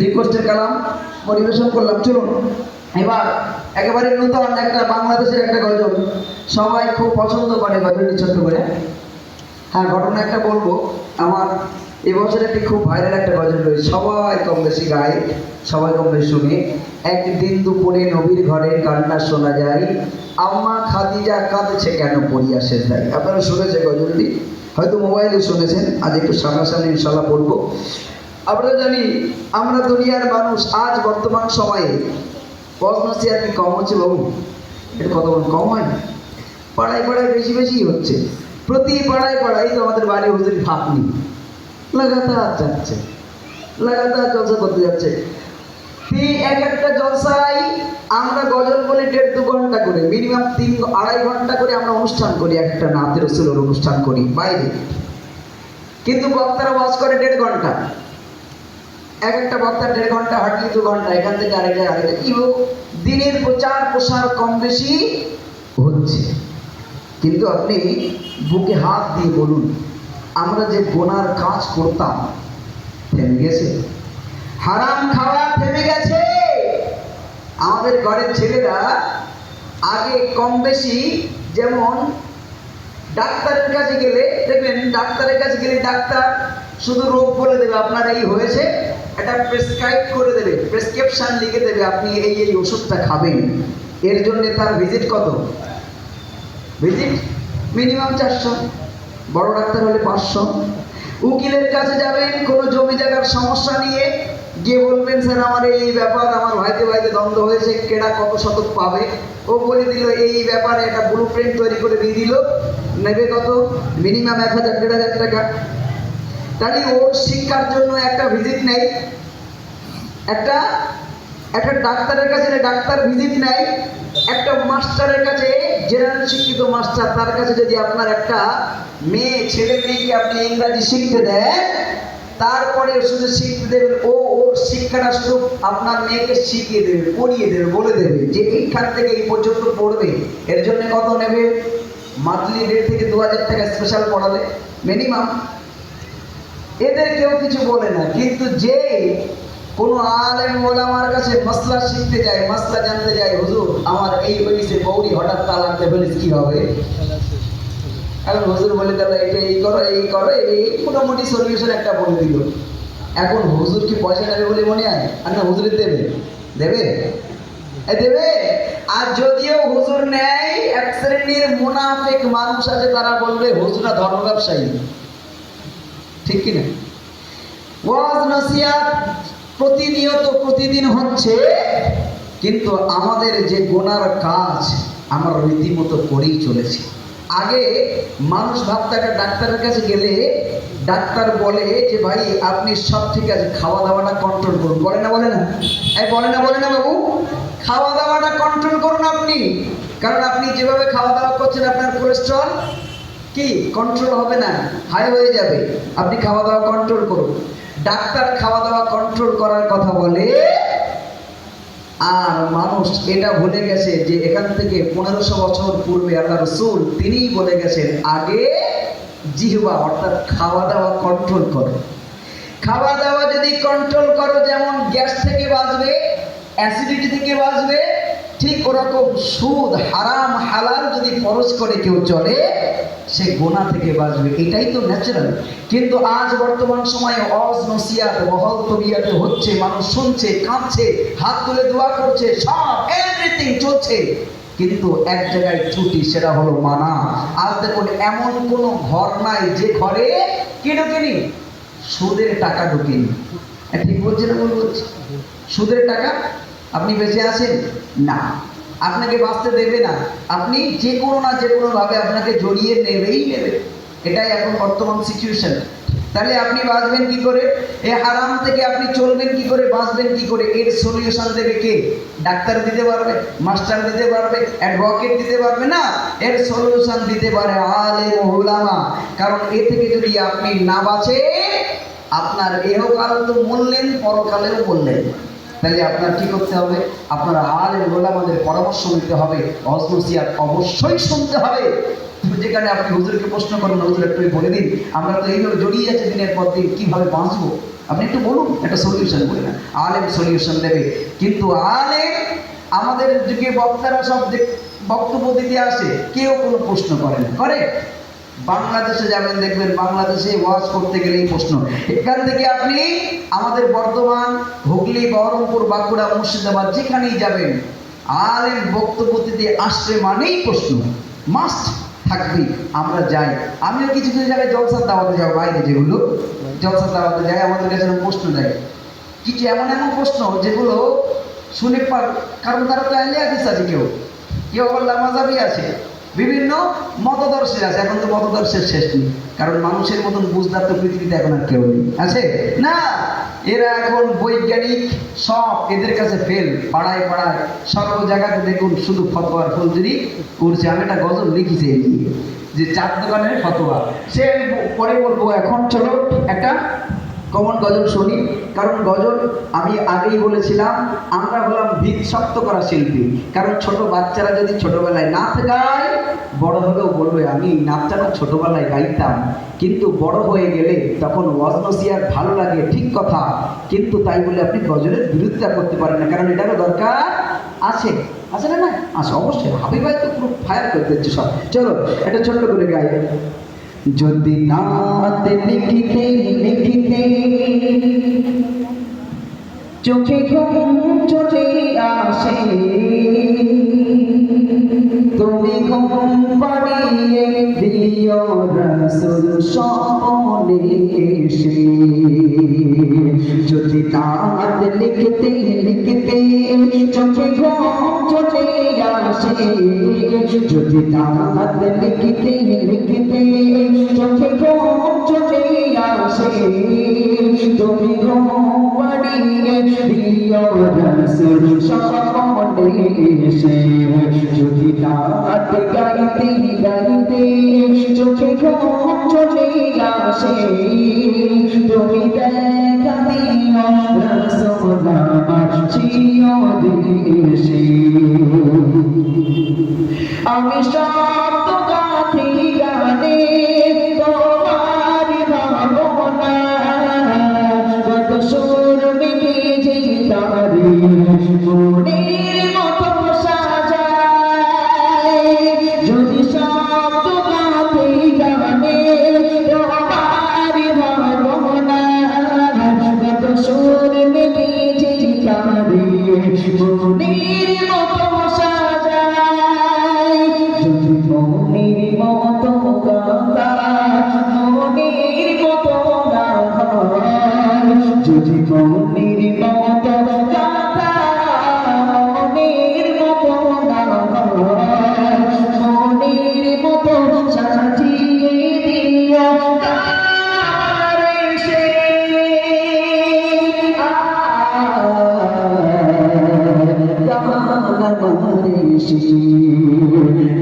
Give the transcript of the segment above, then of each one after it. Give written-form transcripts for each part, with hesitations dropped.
রিকোয়েস্টের কালাম পরিবেশন করলাম। চলুন এবার একেবারে নতুন একটা বাংলাদেশের একটা গজল, সবাই খুব পছন্দ করে গজলটি ছোট্ট করে। হ্যাঁ, ঘটনা একটা বলবো। আমার এবছর একটি খুব ভাইরাল একটা গজল রয়েছে, সবাই কম বেশি গায়, সবাই কম বেশি শুনে। একদিন দুপুরে নবীর ঘরে কান্না শোনা যায়, আম্মা খাদিজা কাঁদছে কেন পড়িয়া শেষ যায়। আপনারা শুনেছেন গজলটি, হয়তো মোবাইলে শুনেছেন, আজ একটু সামনাসামনি ইনশাল্লাহ পড়বো। আমরা জানি আমরা দুনিয়ার মানুষ, আজ বর্তমান সময়ে পড়াশোনা কি কম হচ্ছে বাবু? এটা কত কম হয় না, পাড়ায় পাড়ায় বেশি বেশি হচ্ছে। প্রতি পাড়ায় পাড়ায় তো আমাদের বাড়ি হুজুর ফাঁকনি লাগাতার যাচ্ছে, লাগাতার জলসা করতে যাচ্ছে। এক একটা জলসায় আমরা গজল বলে 1.5-2 ঘন্টা করে, মিনিমাম 3-2.5 ঘন্টা করে আমরা অনুষ্ঠান করি, একটা নাতে রসুলের অনুষ্ঠান করি বাইরে। কিন্তু বক্তারা ওয়াজ করে 1.5 ঘন্টা, এক একটা বক্তা 1.5 ঘন্টা, হাঁটলি 2 ঘন্টা, এখান থেকে আরেক জায়গায় আরেক জায়গায়। দিনের প্রচার প্রসার কম বেশি হচ্ছে। কিন্তু আপনি বুকে হাত দিয়ে বলুন, আমরা যে গোনার কাজ করতাম থেমে গেছে? হারাম খাওয়া থেমে গেছে? আমাদের ঘরের ছেলেরা আগে কম বেশি, যেমন ডাক্তারের কাছে গেলে দেখবেন, ডাক্তারের কাছে গেলে ডাক্তার শুধু রোগ বলে দেবে, আপনার এই হয়েছে, একটা প্রেসক্রাইব করে দেবে, প্রেসক্রিপশন লিখে দেবে, আপনি এই এই ওষুধটা খাবেন। এর জন্য তার ভিজিট কত? ভিজিট মিনিমাম 400, বড় ডাক্তার হলে 500। উকিলের কাছে যাবেন কোনো জমি জায়গার সমস্যা নিয়ে, গিয়ে বলবেন স্যার আমার এই ব্যাপার, আমার ভাইতে ভাইতে দ্বন্দ্ব হয়েছে, কেডা কত শতক পাবে? ও বলে দিল এই ব্যাপারে একটা ব্লু প্রিন্ট তৈরি করে দিয়ে দিল, নেবে কত? মিনিমাম 1000-1500 টাকা। তাহলে ওর শিক্ষার জন্য একটা ভিজিট নেই, একটা ডাক্তারের কাছে ডাক্তার ভিজিট নেয়, একটা মাস্টারের কাছে, জেনারেল শিক্ষিত মাস্টার, তার কাছে যদি আপনার একটা মেয়ে, ছেলে মেয়েকে আপনি ইংরাজি শিখতে দেন, তারপরে শুধু শিখতে দেবেন, ওর শিক্ষাটা শুধু আপনার মেয়েকে শিখিয়ে দেবে, পড়িয়ে দেবে, বলে দেবে যে এইখান থেকে এই পর্যন্ত পড়বে, এর জন্য কত নেবে? মান্থলি 1,500 থেকে 2,000 টাকা স্পেশাল পড়ালে মিনিমাম। এদের কেউ কিছু বলে না, কিন্তু যে কোনো আলেম ওলামার কাছে মাসলা শিখতে যায়, মাসলা জানতে যায়, হুজুর আমার এই হয়েছে, বৌরি হঠাৎ তালাক দেবেন কি হবে? এখন হুজুর বলে তাহলে এটা এই করো, এই করো, এই মোটামুটি সলিউশন একটা বলে দিল। এখন হুজুর কি পয়সা নেবে বলে মনে হয়? আর না, হুজুর দেবে, দেবে দেবে। আর যদিও হুজুর নেয়, এক শ্রেণীর মুনাফিক মানুষ আছে, তারা বলবে হুজুরা ধর্ম ব্যবসায়ী, ঠিক কিনা? ওয়াজ নসিহত প্রতিনিয়ত প্রতিদিন হচ্ছে, কিন্তু আমাদের যে গোনার কাজ আমরা রীতিমতো করেই চলেছি। আগে মানুষ ভাবতে, একটা ডাক্তারের কাছে গেলে ডাক্তার বলে যে ভাই আপনি সব ঠিক আছে, খাওয়া দাওয়াটা কন্ট্রোল করুন, বলে না? বলে না? বলে না বাবু? খাওয়া দাওয়াটা কন্ট্রোল করুন আপনি, কারণ আপনি যেভাবে খাওয়া দাওয়া করছেন আপনার কোলেস্ট্রল কি কন্ট্রোল হবে না, হাই হয়ে যাবে। আপনি খাওয়া দাওয়া কন্ট্রোল করুন। ডাক্তার খাওয়া দাওয়া কন্ট্রোল করার কথা বলে, আর মানুষ এটা ভুলে গেছে যে এখান থেকে 1500 বছর পূর্বে আল্লাহ রাসূল তিনিই বলে গেছেন, আগে জিহ্বা অর্থাৎ খাওয়া দাওয়া কন্ট্রোল করো। খাওয়া দাওয়া যদি কন্ট্রোল করো, যেমন গ্যাস থেকে বাঁচবে, অ্যাসিডিটি থেকে বাঁচবে, ঠিক ওরকম সুদ হারাম হালাল যদি খরচ করে কেউ চলে, সে গোনা থেকে বাঁচবে। এটাই তো ন্যাচারাল। কিন্তু আজ বর্তমান সময়ে ওয়াজ নসিহত মহল তবিয়াতে হচ্ছে, মানুষ শুনছে, কাঁদছে, হাত তুলে দোয়া করছে, সব এভরিথিং চলছে, কিন্তু এক জায়গায় ত্রুটি, সেটা হলো মানা। আজ দেখুন এমন কোনো ঘর নাই যে ঘরে কি ঢোকেনি, সুদের টাকা ঢোকেনি। ঠিক বলছি না? বলছি সুদের টাকা আপনি বেঁচে আছেন না, আপনাকে বাঁচতে দেবে না। আপনি যে কোনো না যে কোনোভাবে আপনাকে জড়িয়ে নেবেই নেবে। এটাই এখন বর্তমান সিচুয়েশন। তাহলে আপনি বাঁচবেন কি করে? এই হারাম থেকে আপনি চলবেন কি করে, বাঁচবেন কি করে? এর সলিউশন দেবে কে? ডাক্তার দিতে পারবে, মাস্টার দিতে পারবে, অ্যাডভোকেট দিতে পারবে না। এর সলিউশন দিতে পারে আলেম উলামা। কারণ এ থেকে যদি আপনি না বাঁচে, আপনার ইহকাল তো মরলেন, পরকালেও মরলেন। তাহলে আপনার কি করতে হবে? আপনার আলেম ওলামাদের পরামর্শ নিতে হবে, ওয়াজ নসিহত অবশ্যই শুনতে হবে। যেখানে আপনি হুজুরকে প্রশ্ন করেন, হুজুর একটু বলে দিন, আমরা তো এইভাবে জড়িয়ে যাচ্ছি দিনের পর দিন, কীভাবে বাঁচবো? আপনি একটু বলুন, একটা সলিউশন বলে না। আলেম সলিউশন দেবে। কিন্তু আলেম আমাদের যুগে বক্তারা সব বক্তব্য দিতে আসে, কেউ কোনো প্রশ্ন করে না। করে? বাংলাদেশে যাবেন, দেখবেন বাংলাদেশে ওয়াজ করতে গেলেই প্রশ্ন। এখান থেকে আপনি আমাদের বর্ধমান, হুগলি, বহরমপুর, বাঁকুড়া, মুর্শিদাবাদ যেখানেই যাবেন, আলেম বক্তব্য দিতে আসছে মানেই প্রশ্ন মাস্ট থাকবেই। আমরা যাই, আমিও কিছু কিছু জায়গায় জলসার দাওয়াতে যাও, বাইরে যেগুলো জলসার দাওয়াতে যাই, আমাদের কাছে প্রশ্ন দেয় কিছু এমন এমন প্রশ্ন যেগুলো শুনে কারণ তারা তো আহলে হাদিস আছে, কেউ কেউ আবার মাযহাবী আছে, বিভিন্ন মতদর্শের আছে। এখন তো মতদর্শের শেষ নেই, কারণ মানুষের মতন বুঝদার তো পৃথিবীতে এখন আর কেউ নেই, আছে না? এরা এখন বৈজ্ঞানিক, সব এদের কাছে ফেল। পাড়ায় পাড়ায় সর্ব জায়গাতে দেখুন শুধু ফতোয়ার ফুলঝুরি উঠছে। আমি একটা গজল লিখেছি যে চার দোকানের ফতোয়া, সে পরে বলবো। এখন চলো একটা কমন গজল শুনি। কারণ গজল আমি আগেই বলেছিলাম, আমরা হলাম ভিত শক্ত করা শিল্পী। কারণ ছোট বাচ্চারা যদি ছোটবেলায় নাচ গায়, বড় হলেও বলবে আমি নাচটা ছোটবেলায় গাইতাম, কিন্তু বড় হয়ে গেলে তখন ওয়াজ নসিহত ভালো লাগে, ঠিক কথা, কিন্তু তাই বলে আপনি গজলের বিরোধিতা করতে পারেন না। কারণ এটারও দরকার আছে, আছে না? না আছে অবশ্যই। হাবিব ভাই তো পুরো ফায়ার করে দিচ্ছে সব। চলো একটা ছোট্ট করে গাই। যদি নাত লিখিতে লিখিতে চোখে ঘুম চলে আসে, তুমি ঘুম পাড়িয়ে দিও রাসূল স্বপ্নে এসে। যদি নাত লিখিতে লিখিতে চোখে ঘুম চলে আসে, যদি নাত লিখিতে লিখিতে চোখে ঘুম চলে আসে, তুমি ঘুম পাড়িয়ে দিও রাসূল স্বপ্নে এসে। যদি নাত গাইতে গাইতে চোখে ঘুম চলে আসে, তুমি দেখা দিও রাসূল আমার চিরদিশে। আমি শব্দ গাথি গানে তোমার ভাবনা, কত সুর মিলিয়ে তারে মনের মতো সাজায়। যদি শব্দ গাথি গানে তোমার ভাবনা, কত সুর মিলিয়ে তারে মনের মতো সাজায়। যদি মনের মতো গাতা মনের মতো না হয়, যদি মনের মতো গাতা মনের মতো না হয়, মনের মতো সাজিয়ে দিও তার এসে।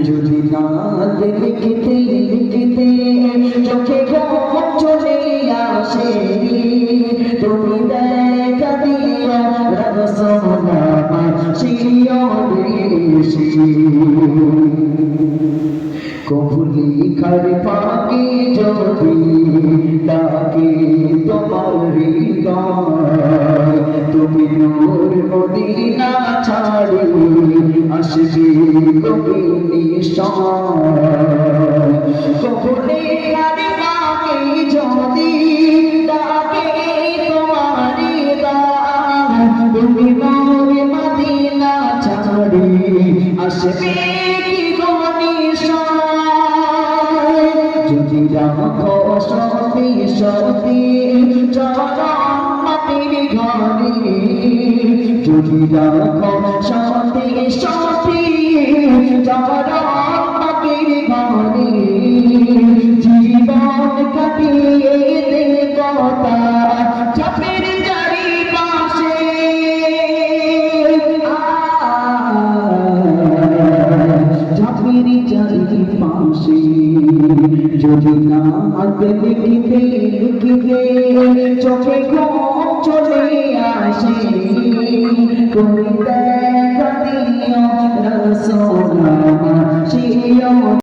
যদি নাত লিখিতে লিখিতে তুমি দেখা দিও রসনা শিরিয়সি কবুলি খার পাকে যদি ডাকে তোমার হৃদয় তুমি নূর মদিনা ছাড়ি আসবে কবি নিশ্চয় কবুলি খার পাকে যদি ডাকে তোমার হৃদয় তুমি নূর মদিনা ছাড়ি আসবে কি গো নিশ্চয় যদি রাখো সতী সতী চরণ মাটির ঘরে যদি রাখো সতী সতী চরণ মাটির ঘরে জীবন কাটিয়ে দে কথা চাপের চারি পাশে চাপের চারি পাশে যদি না লিখিতে লিখিতে চোখে ঘুম চলে আসে